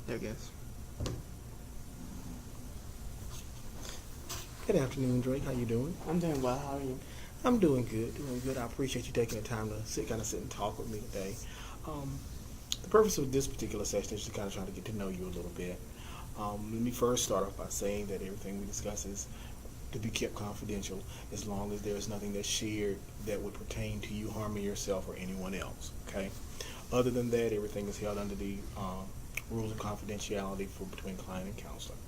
I guess. Good afternoon, Drake. How you doing? I'm doing well. How are you? I'm doing good. Doing good. I appreciate you taking the time to sit and talk with me today. Um, the purpose of this particular session is to kind of try to get to know you a little bit. Let me first start off by saying that everything we discuss is to be kept confidential as long as there is nothing that's shared that would pertain to you harming yourself or anyone else. Okay. Other than that, everything is held under the rules of confidentiality for between client and counselor.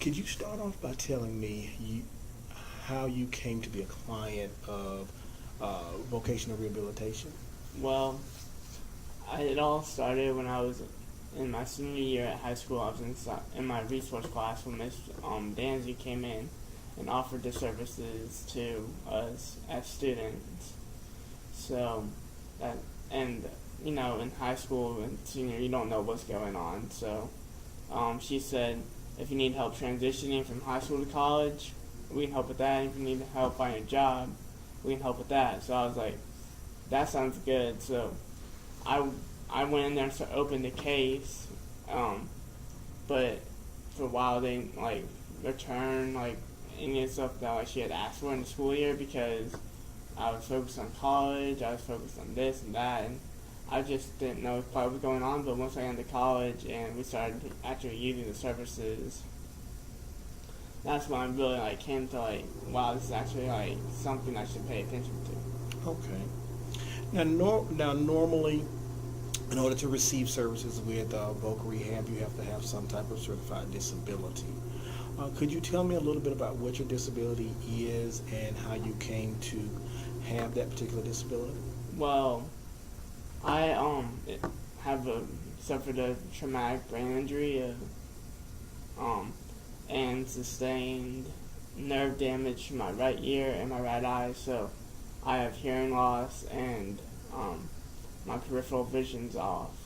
Could you start off by telling me how you came to be a client of vocational rehabilitation? Well, it all started when I was in my senior year at high school. I was in my resource class when Miss Danzy came in and offered the services to us as students. So that and in high school and senior you don't know what's going on. So she said if you need help transitioning from high school to college, we can help with that. If you need help finding a job, we can help with that. So I was like, that sounds good. So I went in there and opened the case, but for a while they didn't return any of the stuff that she had asked for in the school year because I was focused on college, I was focused on this and that, and I just didn't know quite what was going on. But once I got into college and we started actually using the services, that's when I really came to wow, this is actually something I should pay attention to. Okay. Now normally, in order to receive services with vocal rehab, you have to have some type of certified disability. Could you tell me a little bit about what your disability is and how you came to have that particular disability? Well, I have suffered a traumatic brain injury, and sustained nerve damage to my right ear and my right eye. So I have hearing loss and my peripheral vision's off.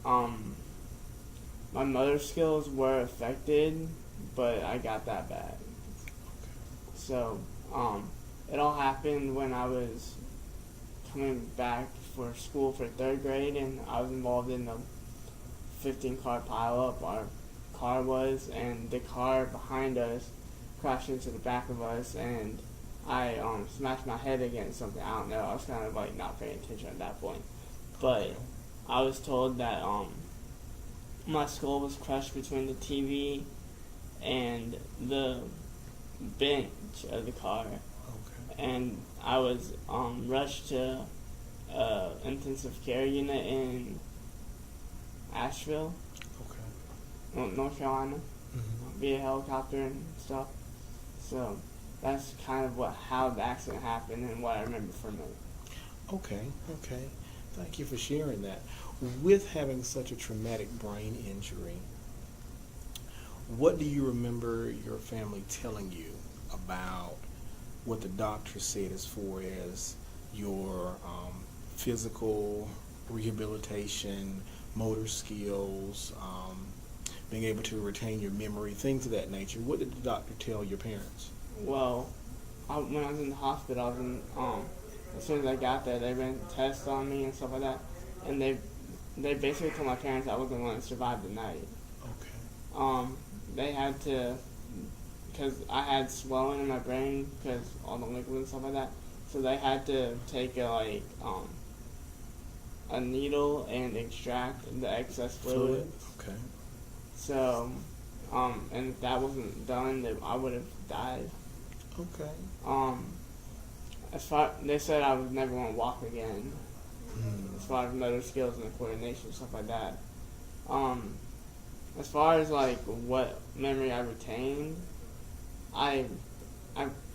My motor skills were affected, but I got that bad. So it all happened when I was coming back for school for third grade, and I was involved in the 15-car pileup. Our car was, and the car behind us crashed into the back of us, and I smashed my head against something. I don't know. I was kind of not paying attention at that point, but I was told that my skull was crushed between the TV and the bench of the car. Okay. And I was rushed to intensive care unit in Asheville, North Carolina, via helicopter and stuff. So that's kind of how the accident happened and what I remember from it. Okay. Thank you for sharing that. With having such a traumatic brain injury, what do you remember your family telling you about what the doctor said as far as your physical rehabilitation, motor skills, being able to retain your memory, things of that nature? What did the doctor tell your parents? Well, when I was in the hospital, as soon as I got there, they ran tests on me and stuff like that, and they basically told my parents I wasn't going to survive the night. Okay. They had to, because I had swelling in my brain because all the liquid and stuff like that, so they had to take a needle and extract the excess fluid. Okay. So, and if that wasn't done, I would have died. Okay. They said I was never going to walk again. As far as motor skills and coordination, stuff like that. As far as what memory I retained, I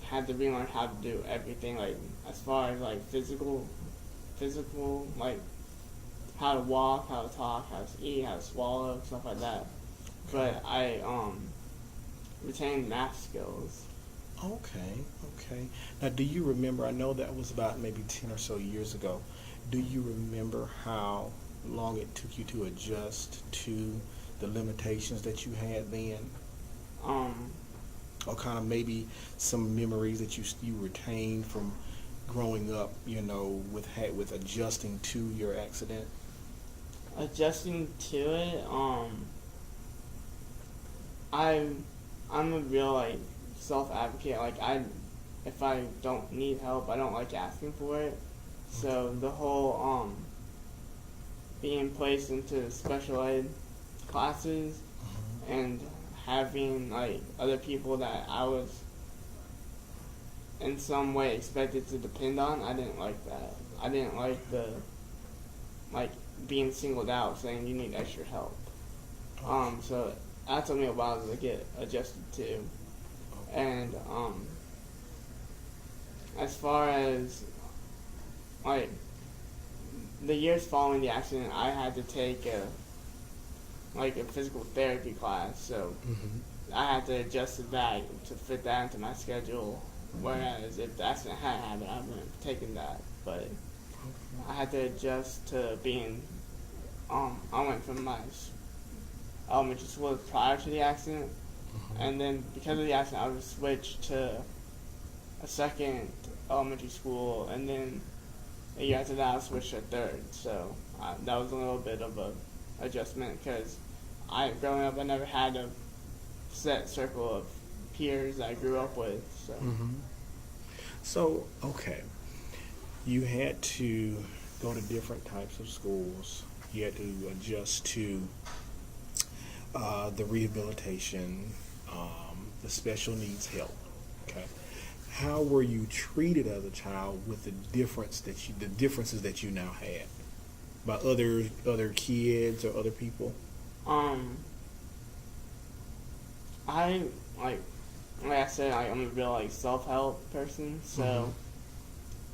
had to relearn how to do everything. As far as physical, how to walk, how to talk, how to eat, how to swallow, stuff like that. But I retained math skills. Okay. Now, do you remember, I know that was about maybe 10 or so years ago, do you remember how long it took you to adjust to the limitations that you had then? Or kind of maybe some memories that you retained from growing up, with adjusting to your accident? Adjusting to it, I'm I'm a real like self advocate. Like if I don't need help, I don't like asking for it. So the whole being placed into special ed classes and having like other people that I was in some way expected to depend on, I didn't like that. I didn't like the like being singled out, saying you need extra help. So that took me a while to get adjusted to. And as far as like the years following the accident, I had to take a physical therapy class, so I had to adjust to that to fit that into my schedule. Whereas if the accident hadn't happened, I wouldn't have taken that. But I had to adjust to being. I went from my elementary school prior to the accident, and then because of the accident, I was switched to a second elementary school, and then a year after that, I switched to a third. So that was a little bit of a adjustment because growing up, I never had a set circle of peers that I grew up with. So. So, okay, you had to go to different types of schools. You had to adjust to the rehabilitation, the special needs help. Okay, how were you treated as a child with the differences that you now had by other kids or other people? I like I said, I'm a real like self-help person, so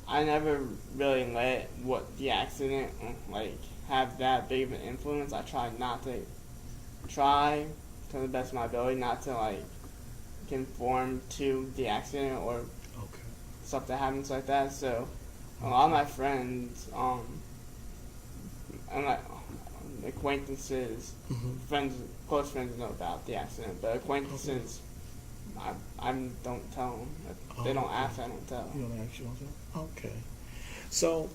I never really let what the accident like have that big of an influence. I try to the best of my ability not to like conform to the accident or stuff that happens like that. So a lot of my friends, and like acquaintances, close friends know about the accident, but acquaintances, I don't tell them. If they don't ask, I don't tell. You don't ask, you don't tell? Okay. So,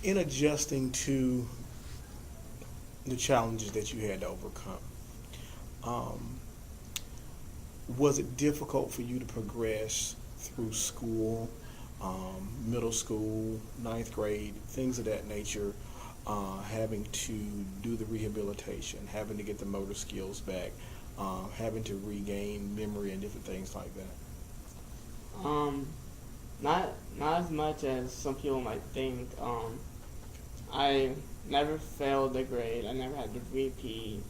in adjusting to the challenges that you had to overcome, was it difficult for you to progress through school, middle school, ninth grade, things of that nature, having to do the rehabilitation, having to get the motor skills back, having to regain memory and different things like that? Not as much as some people might think. I never failed a grade. I never had to repeat.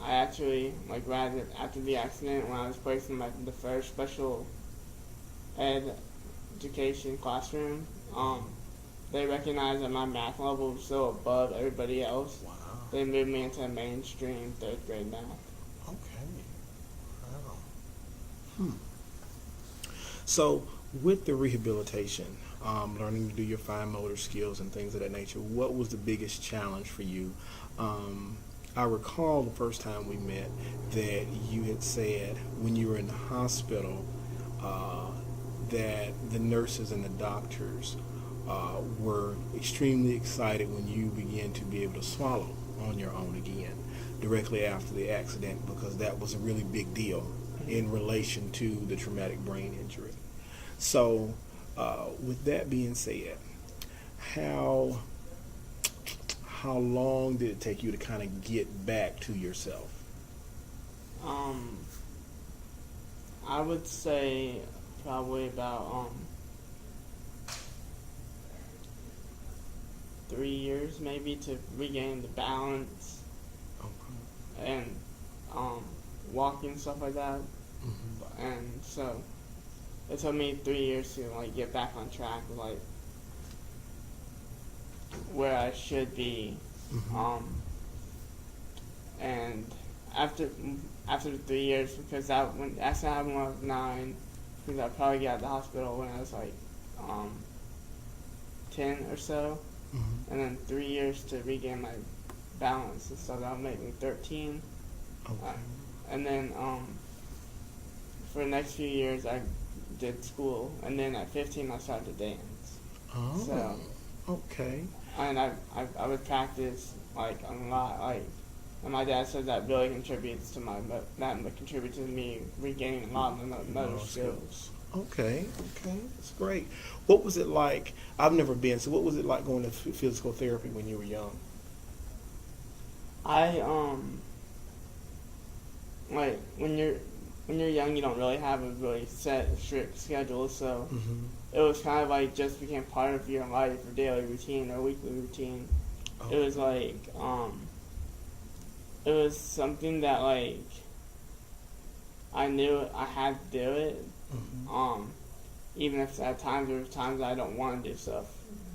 I actually right after the accident, when I was placed in the first special ed education classroom, they recognized that my math level was so above everybody else. Wow. They moved me into mainstream third grade math. Okay. Wow. So, with the rehabilitation, learning to do your fine motor skills and things of that nature, what was the biggest challenge for you? I recall the first time we met that you had said when you were in the hospital that the nurses and the doctors were extremely excited when you began to be able to swallow on your own again directly after the accident, because that was a really big deal in relation to the traumatic brain injury. So with that being said, how long did it take you to kind of get back to yourself? I would say probably about 3 years maybe to regain the balance and walking, stuff like that. And so it took me 3 years to get back on track with where I should be. And after the 3 years, because when the accident happened when I was 9, because I probably got out of the hospital when I was 10 or so, and then 3 years to regain my balance, and so that would make me 13. And then for the next few years I did school, and then at 15 I started to dance. Oh, so okay. and I would practice like a lot. Like, and my dad said that really contributes to that contributes to me regaining a lot of motor skills. Okay, okay, that's great. What was it like? I've never been, so what was it like going to physical therapy when you were young? I like when you're young, you don't really have a really set strict schedule, so Mm-hmm. it was kind of like just became part of your life or daily routine or weekly routine. Oh. It was like it was something that like I knew I had to do it. Mm-hmm. Even if at times there were times I don't want to do stuff,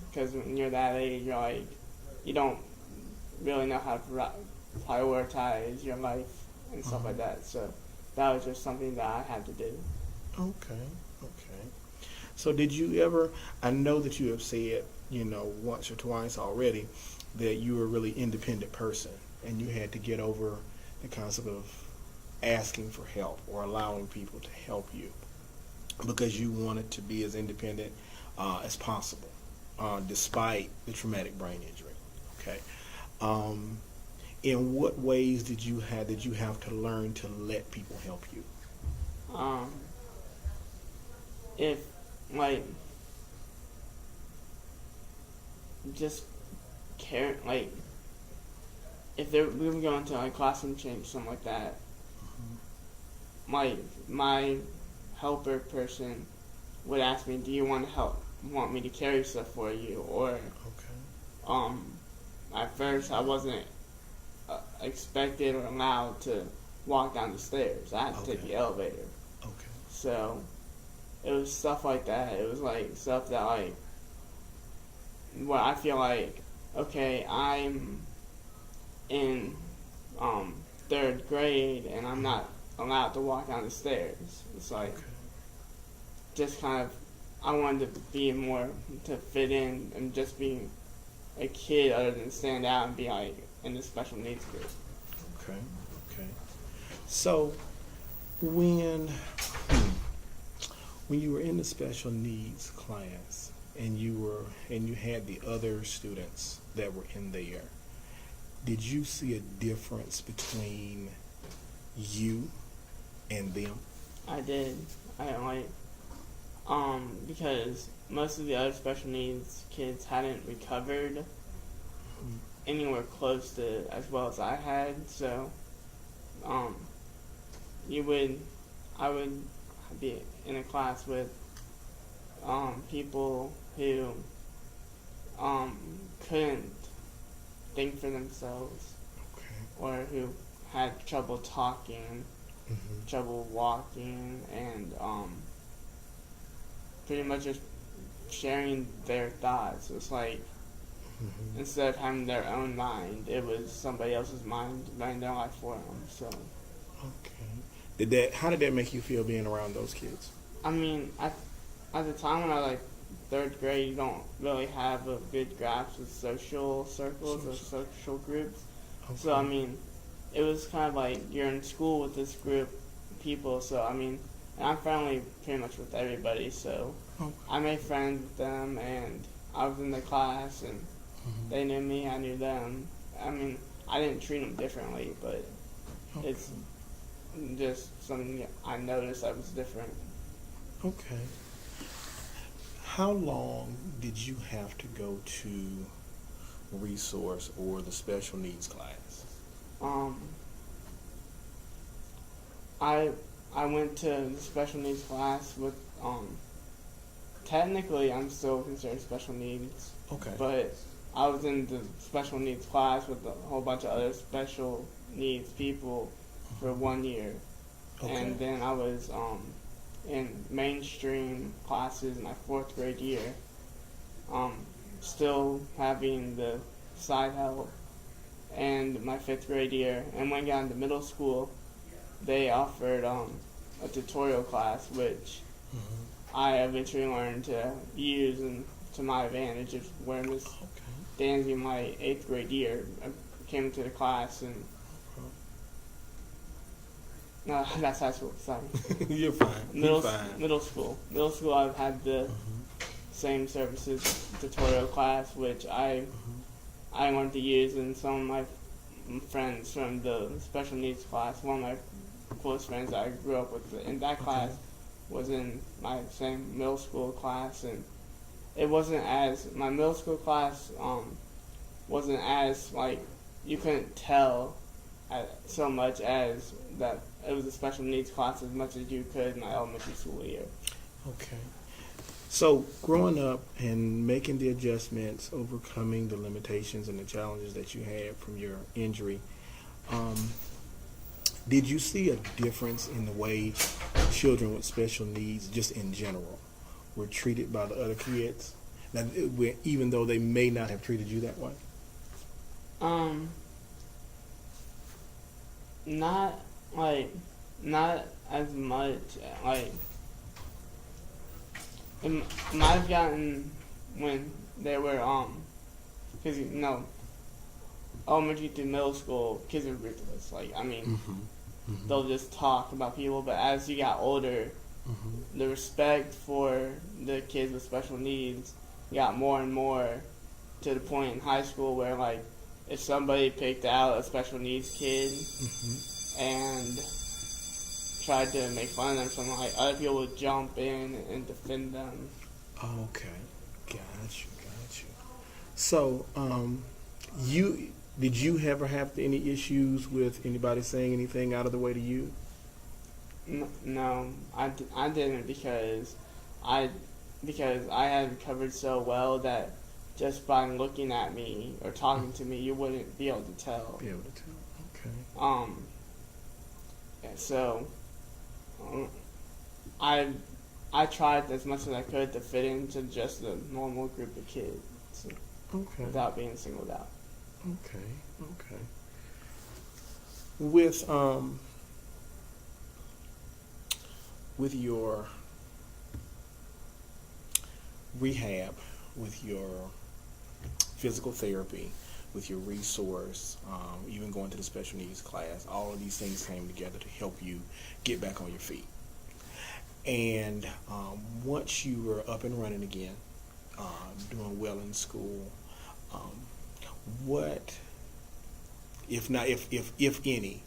because when you're that age, you're like you don't really know how to prioritize your life and stuff like that. So that was just something that I had to do. Okay, okay. So did you ever, I know that you have said, once or twice already, that you were a really independent person and you had to get over the concept of asking for help or allowing people to help you because you wanted to be as independent as possible, despite the traumatic brain injury. Okay. Um, in what ways did you have to learn to let people help you? Um, if like just care like if we were going to like classroom change something like that, my helper person would ask me, "Do you want me to carry stuff for you?" Or Okay. um, at first I wasn't expected or allowed to walk down the stairs. I had to take Okay. the elevator. Okay. So it was stuff like that. It was like stuff that like where I feel like okay, I'm in third grade and I'm not allowed to walk down the stairs. It's like Okay. just kind of I wanted to be more to fit in and just being a kid other than stand out and be like in the special needs group. Okay. Okay. So when when you were in the special needs class and you had the other students that were in there, did you see a difference between you and them? I did. I like because most of the other special needs kids hadn't recovered anywhere close to as well as I had. So, um, you would, I would be in a class with people who um, couldn't think for themselves Okay. or who had trouble talking, Mm-hmm. trouble walking, and pretty much just sharing their thoughts. It's like Mm-hmm. instead of having their own mind, it was somebody else's mind running their life for them. So, Okay. How did that make you feel being around those kids? I mean, at the time when I was like third grade, you don't really have a good grasp of social circles or social groups. Okay. So, I mean, it was kind of like you're in school with this group of people. So, I mean, and I'm friendly pretty much with everybody. So, Okay. I made friends with them, and I was in the class, and Mhm. they knew me, I knew them. I mean, I didn't treat them differently, but Okay. it's just something I noticed that was different. Okay. How long did you have to go to resource or the special needs class? Um, I I went to the special needs class with technically I'm still considered special needs, Okay. but I was in the special needs class with a whole bunch of other special needs people for 1 year, Okay. and then I was in mainstream classes in my fourth grade year, still having the side help, and my fifth grade year, and when I got into middle school, they offered a tutorial class which Mhm. I eventually learned to use and to my advantage. Of where Miss Okay. Danzy in my eighth grade year came to the class and no, that's high school. Sorry, You're fine. You're fine. middle school. Middle school, I've had the Mhm. same services tutorial class, which I learned to use, and some of my friends from the special needs class, one of my close friends that I grew up with in that class was in my same middle school class, and it wasn't as, my middle school class wasn't as, like, you couldn't tell so much as that it was a special needs class as much as you could in my elementary school year. Okay. So growing up and making the adjustments, overcoming the limitations and the challenges that you had from your injury, did you see a difference in the way children with special needs, just in general, were treated by the other kids? Now, even though they may not have treated you that way? Not as much, like, it might have gotten when they were, because, elementary through middle school, kids are ruthless. Like, I mean, they'll just talk about people, but as you got older, the respect for the kids with special needs got more and more, to the point in high school where, like, if somebody picked out a special needs kid and tried to make fun of them, something, like, other people would jump in and defend them. Okay, got you. So, did you ever have any issues with anybody saying anything out of the way to you? No, I didn't, because I had recovered so well that just by looking at me or talking to me, you wouldn't be able to tell. Okay. So, I tried as much as I could to fit into just the normal group of kids, without being singled out. Okay. With your rehab, with your physical therapy, with your resource, even going to the special needs class, all of these things came together to help you get back on your feet. And once you were up and running again, doing well in school, what, if any,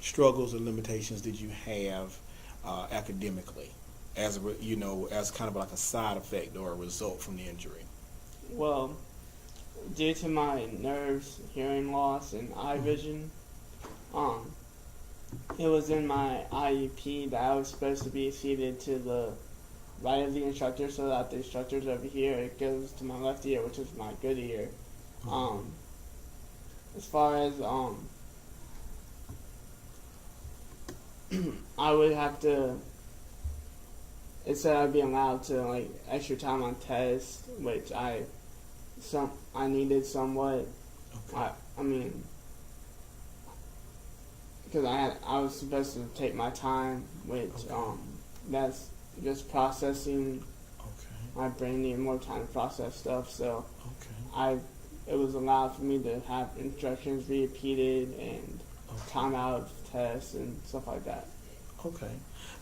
struggles or limitations did you have academically, as kind of like a side effect or a result from the injury? Well, due to my nerves, hearing loss, and eye vision, it was in my IEP that I was supposed to be seated to the right of the instructor, so that the instructor's over here, it goes to my left ear, which is my good ear. As far as I would have to, it said I'd be allowed to, like, extra time on tests, which I needed somewhat. Okay. I mean, because I was supposed to take my time, which that's just processing. My brain needed more time to process stuff, so it was allowed for me to have instructions repeated and time out of tests and stuff like that. Okay.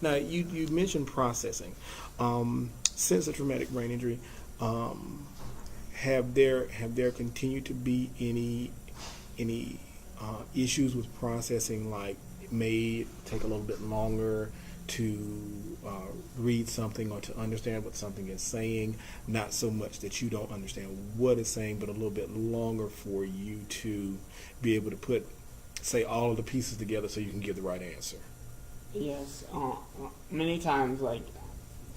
Now you mentioned processing. Since the traumatic brain injury, have there continued to be any issues with processing, like it may take a little bit longer to read something or to understand what something is saying, not so much that you don't understand what it's saying, but a little bit longer for you to be able to put, say, all of the pieces together so you can give the right answer? Yes. Many times, like,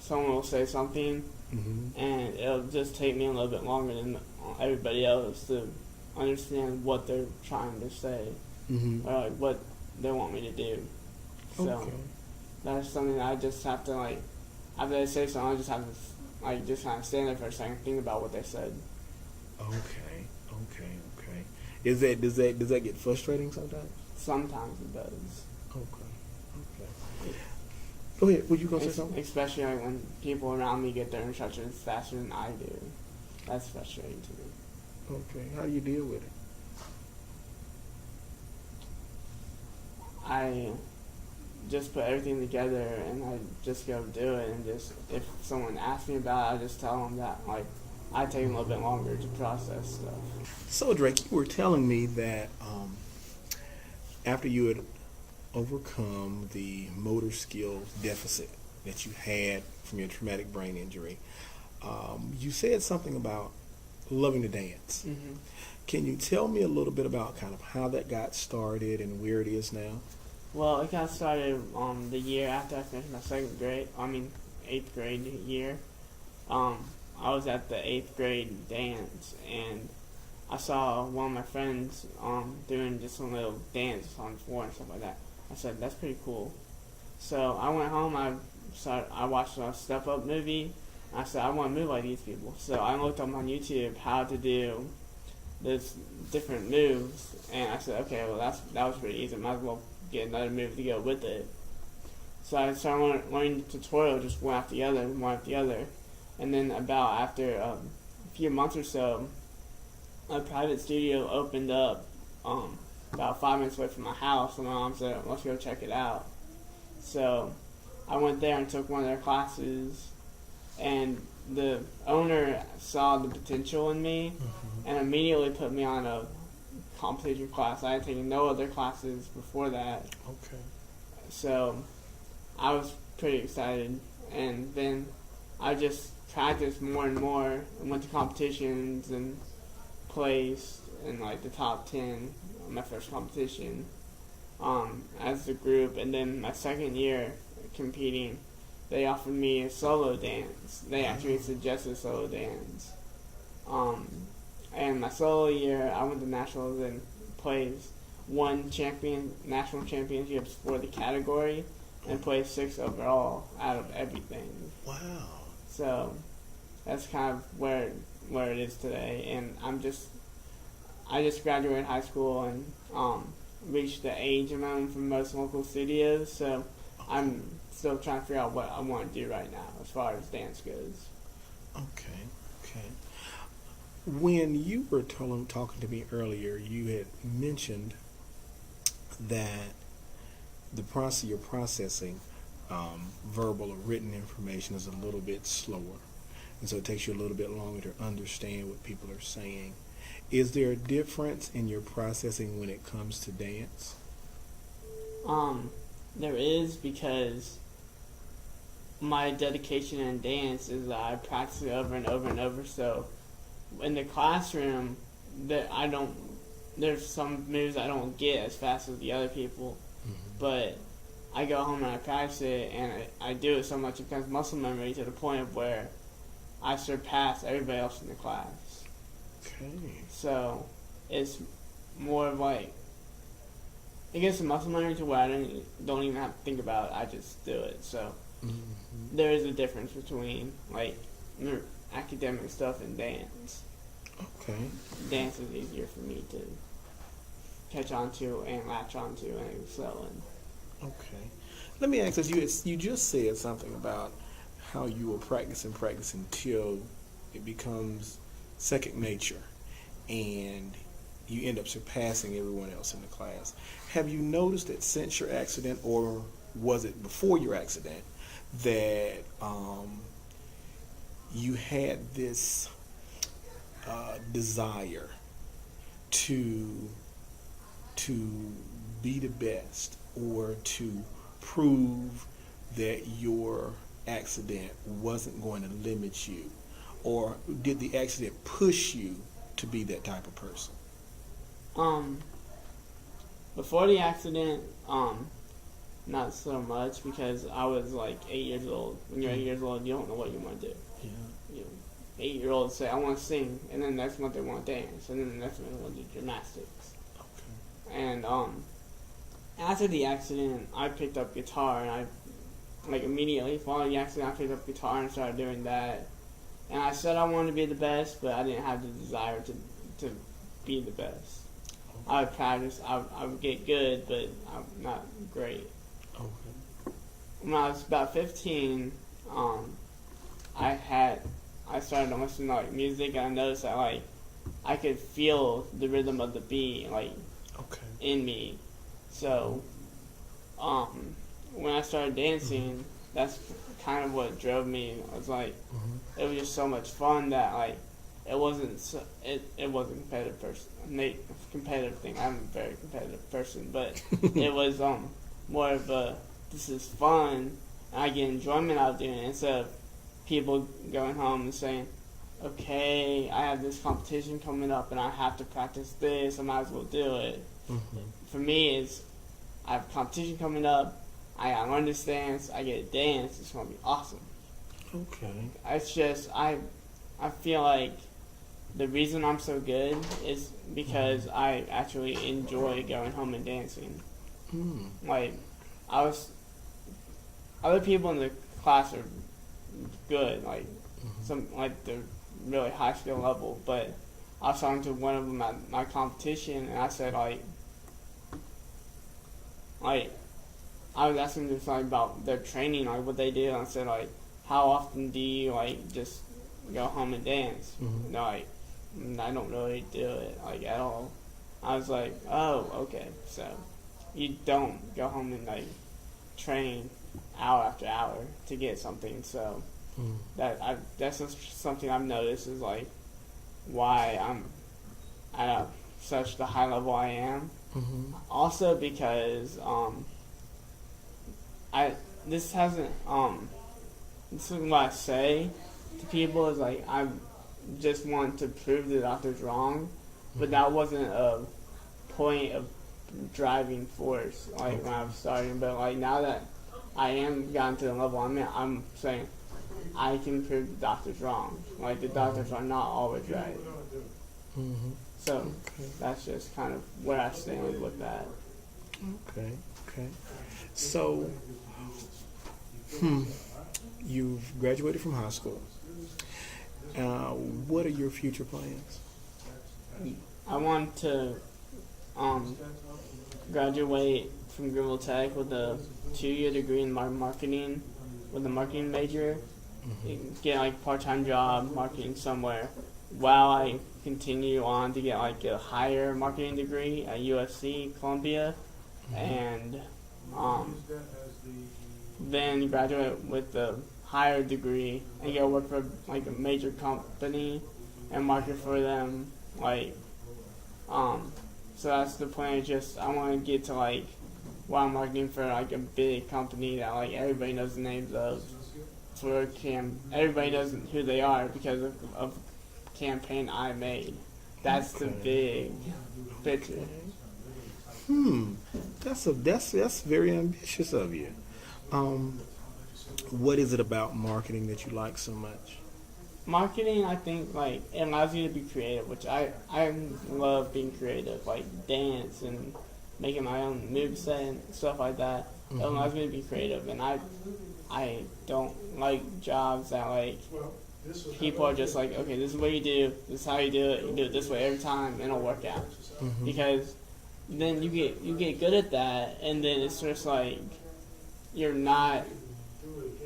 someone will say something, and it'll just take me a little bit longer than everybody else to understand what they're trying to say, or like what they want me to do. So that's something that I just have to, like, after they say something, I just have to, like, just kind of stand there for a second, think about what they said. Okay. Does that get frustrating sometimes? Sometimes it does. Okay. Go ahead. Were you gonna say something? Especially like when people around me get their instructions faster than I do. That's frustrating to me. Okay. How do you deal with it? just put everything together and I just go do it. And just if someone asks me about it, I just tell them that like I take a little bit longer to process stuff. So, Drake, you were telling me that after you had overcome the motor skills deficit that you had from your traumatic brain injury, you said something about loving to dance. Mm-hmm. Can you tell me a little bit about kind of how that got started and where it is now? Well, it got started the year after I finished my eighth grade year. I was at the eighth grade dance, and I saw one of my friends doing just some little dance on the floor and stuff like that. I said, that's pretty cool. So I went home, I watched a Step Up movie. I said, I want to move like these people. So I looked up on YouTube how to do this different moves, and I said, okay, well that was pretty easy. Might as well get another move to go with it. So I started learning the tutorial, just one after the other. And then after a few months or so, a private studio opened up about 5 minutes away from my house, and my mom said, let's go check it out. So I went there and took one of their classes, and the owner saw the potential in me and immediately put me on a competition class. I had taken no other classes before that. Okay. So I was pretty excited, and then I just practiced more and more and went to competitions and placed in like the top 10 on my first competition as a group. And then my second year competing, they offered me a solo dance. They actually suggested solo dance. And my solo year, I went to nationals and won national championships for the category and placed 6th overall out of everything. Wow. So that's kind of where it is today. And I just graduated high school and reached the age minimum for most local studios. So I'm still trying to figure out what I want to do right now as far as dance goes. Okay. When you were talking to me earlier, you had mentioned that you're processing verbal or written information is a little bit slower, and so it takes you a little bit longer to understand what people are saying. Is there a difference in your processing when it comes to dance? There is, because my dedication in dance is that I practice it over and over and over. So in the classroom, there's some moves I don't get as fast as the other people, but I go home and I practice it, and I do it so much it becomes muscle memory to the point of where I surpass everybody else in the class. Okay. So it's more of like, it gets a muscle memory to where I don't even have to think about it. I just do it. So there is a difference between like academic stuff and dance. Okay. Dance is easier for me to catch on to and latch on to and excel in. Okay. Let me ask this. You just said something about how you will practice until it becomes second nature and you end up surpassing everyone else in the class. Have you noticed that since your accident, or was it before your accident, that you had this desire to be the best, or to prove that your accident wasn't going to limit you? Or did the accident push you to be that type of person? Before the accident, not so much, because I was like 8 years old. When you're 8 years old, you don't know what you want to do. Yeah. You know, 8-year-olds say, I want to sing, and then the next month they want to dance, and then the next month they want to do gymnastics. Okay. And after the accident, I picked up guitar, and I immediately following the accident, I picked up guitar and started doing that. And I said I wanted to be the best, but I didn't have the desire to be the best. I would practice, I would get good, but I'm not great. Okay. When I was about 15, I started to listen to like music, and I noticed that like I could feel the rhythm of the beat like Okay. in me. So when I started dancing, that's kind of what drove me. I was like, Mm-hmm. it was just so much fun that like it wasn't it wasn't a competitive person, competitive thing. I'm a very competitive person, but it was more of a this is fun and I get enjoyment out of doing it instead of people going home and saying, okay, I have this competition coming up and I have to practice this. I might as well do it. Mm-hmm. For me, it's I have a competition coming up. I gotta learn this dance. I get to dance. It's gonna be awesome. Okay. It's just I feel like the reason I'm so good is because I actually enjoy going home and dancing. Mm. Like I was, other people in the class are good. Like some like they're really high skill level, but I was talking to one of them at my competition, and I said like I was asking them something about their training, like what they do, and I said like, how often do you like just go home and dance? Mm-hmm. And they're like, I don't really do it like at all. I was like, oh, okay, so you don't go home and like train hour after hour to get something. So Mm. that's just something I've noticed is like why I'm at such the high level I am. Mm-hmm. Also because I this hasn't this is what I say to people is like I just want to prove the doctor's wrong, but that wasn't a point of driving force like when I was starting. But like now that I am gotten to the level I'm at, I'm saying I can prove the doctor's wrong. Like the doctors are not always right. Mm-hmm. So Okay. that's just kind of where I stand with that. Okay. Okay. So, you've graduated from high school. What are your future plans? I want to graduate from Greenville Tech with a 2-year degree in marketing with a marketing major. Get like a part-time job marketing somewhere while I continue on to get like a higher marketing degree at USC Columbia, and then graduate with the higher degree and go work for like a major company and market for them. Like so that's the plan. Just I want to get to like while I'm marketing for like a big company that like everybody knows the names of. For everybody knows who they are because of campaign I made. That's the big picture. That's very ambitious of you. What is it about marketing that you like so much? Marketing, I think, like it allows you to be creative, which I love being creative, like dance and making my own moveset and stuff like that. It allows me to be creative, and I don't like jobs that like people are just like, okay, this is what you do, this is how you do it, you do it this way every time, and it'll work out. Because then you get good at that, and then it's just like you're not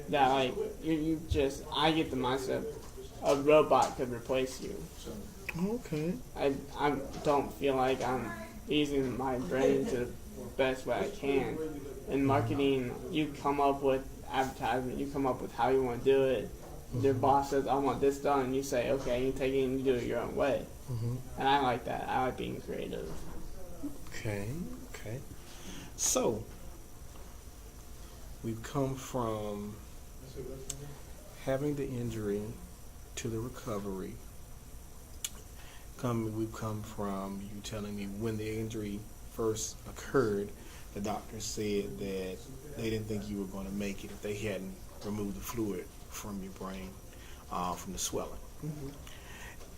that like you just I get the mindset a robot could replace you. Okay. I don't feel like I'm using my brain to the best way I can. In marketing, you come up with advertisement, you come up with how you want to do it. Your boss says, I want this done, and you say, okay, you take it and you do it your own way. And I like that. I like being creative. Okay. So, we've come from having the injury to the recovery. We've come from you telling me when the injury first occurred, the doctor said that they didn't think you were going to make it if they hadn't removed the fluid from your brain, from the swelling.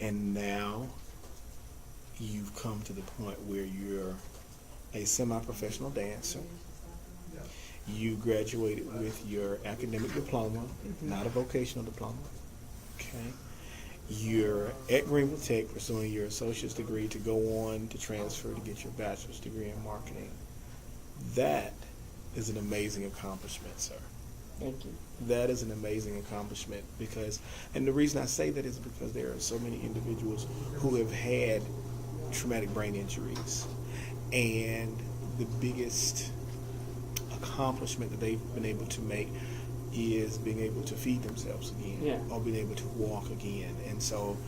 And now you've come to the point where you're a semi-professional dancer. You graduated with your academic diploma, not a vocational diploma. Okay. You're at Greenville Tech pursuing your associate's degree to go on to transfer to get your bachelor's degree in marketing. That is an amazing accomplishment, sir. Thank you. That is an amazing accomplishment and the reason I say that is because there are so many individuals who have had traumatic brain injuries, and the biggest accomplishment that they've been able to make is being able to feed themselves again, Yeah. or being able to walk again. And so,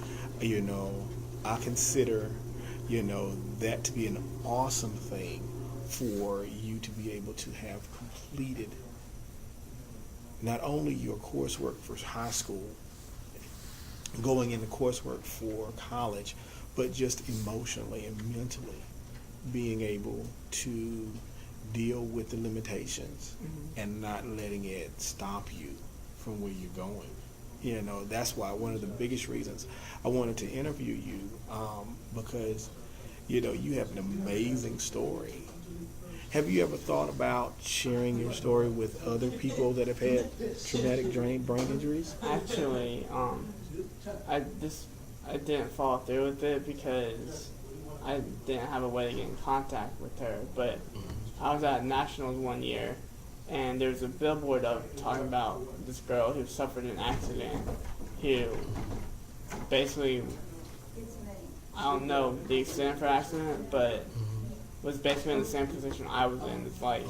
I consider, that to be an awesome thing for you to be able to have completed not only your coursework for high school, going into coursework for college, but just emotionally and mentally being able to deal with the limitations and not letting it stop you from where you're going. That's why one of the biggest reasons I wanted to interview you, because, you have an amazing story. Have you ever thought about sharing your story with other people that have had traumatic brain injuries? Actually, I didn't follow through with it because I didn't have a way to get in contact with her. But I was at Nationals one year, and there was a billboard up talking about this girl who suffered an accident, who basically, I don't know the extent of her accident, but was basically in the same position I was in. It's like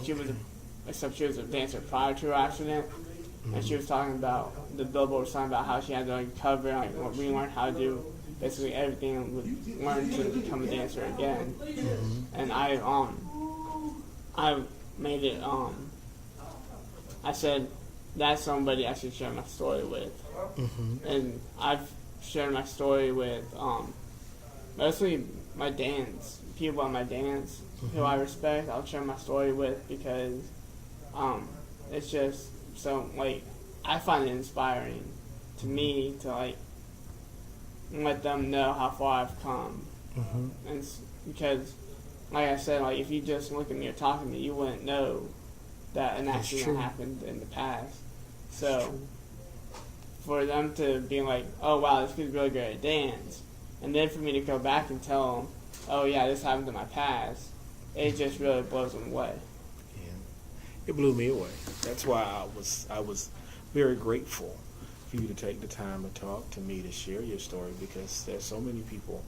except she was a dancer prior to her accident, and she was talking about, the billboard was talking about how she had to recover, relearn how to do basically everything, and would learn to become a dancer again. And I made it, I said, that's somebody I should share my story with. And I've shared my story with mostly my dance, people on my dance who I respect. I'll share my story with because it's just so, I find it inspiring to me to let them know how far I've come. And because, like I said, if you just look at me or talk to me, you wouldn't know that an accident happened in the past. So for them to be like, oh wow, this kid's really good at dance, and then for me to go back and tell them, oh yeah, this happened in my past, it just really blows them away. Yeah, it blew me away. That's why I was very grateful for you to take the time to talk to me, to share your story, because there's so many people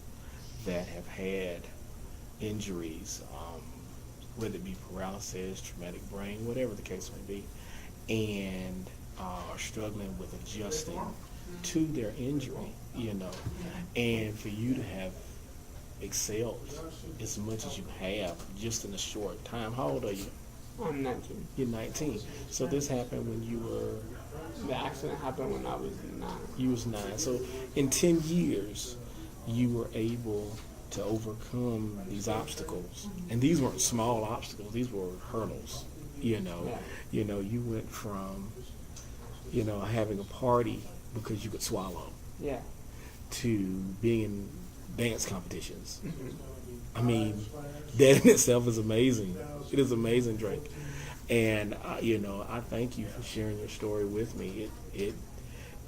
that have had injuries, whether it be paralysis, traumatic brain, whatever the case may be, and are struggling with adjusting to their injury, and for you to have excelled as much as you have just in a short time. How old are you? I'm 19. You're 19. So this happened when you were... The accident happened when I was 9. You was 9. So in 10 years, you were able to overcome these obstacles. And these weren't small obstacles. These were hurdles, Yeah. You went from, having a party because you could swallow, Yeah. to being in dance competitions. I mean, that in itself is amazing. It is amazing, Drake. And I thank you for sharing your story with me. It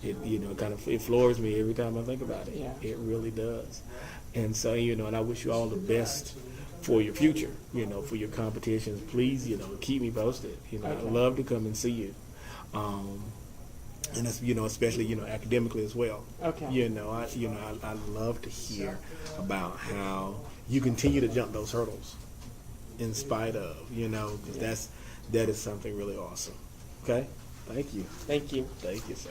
it floors me every time I think about it. Yeah. It really does. And so, and I wish you all the best for your future, for your competitions. Please, keep me posted. Okay. I'd love to come and see you. And that's, especially, academically as well. Okay. I love to hear about how you continue to jump those hurdles in spite of, because that is something really awesome. Okay? Thank you. Thank you. Thank you, sir.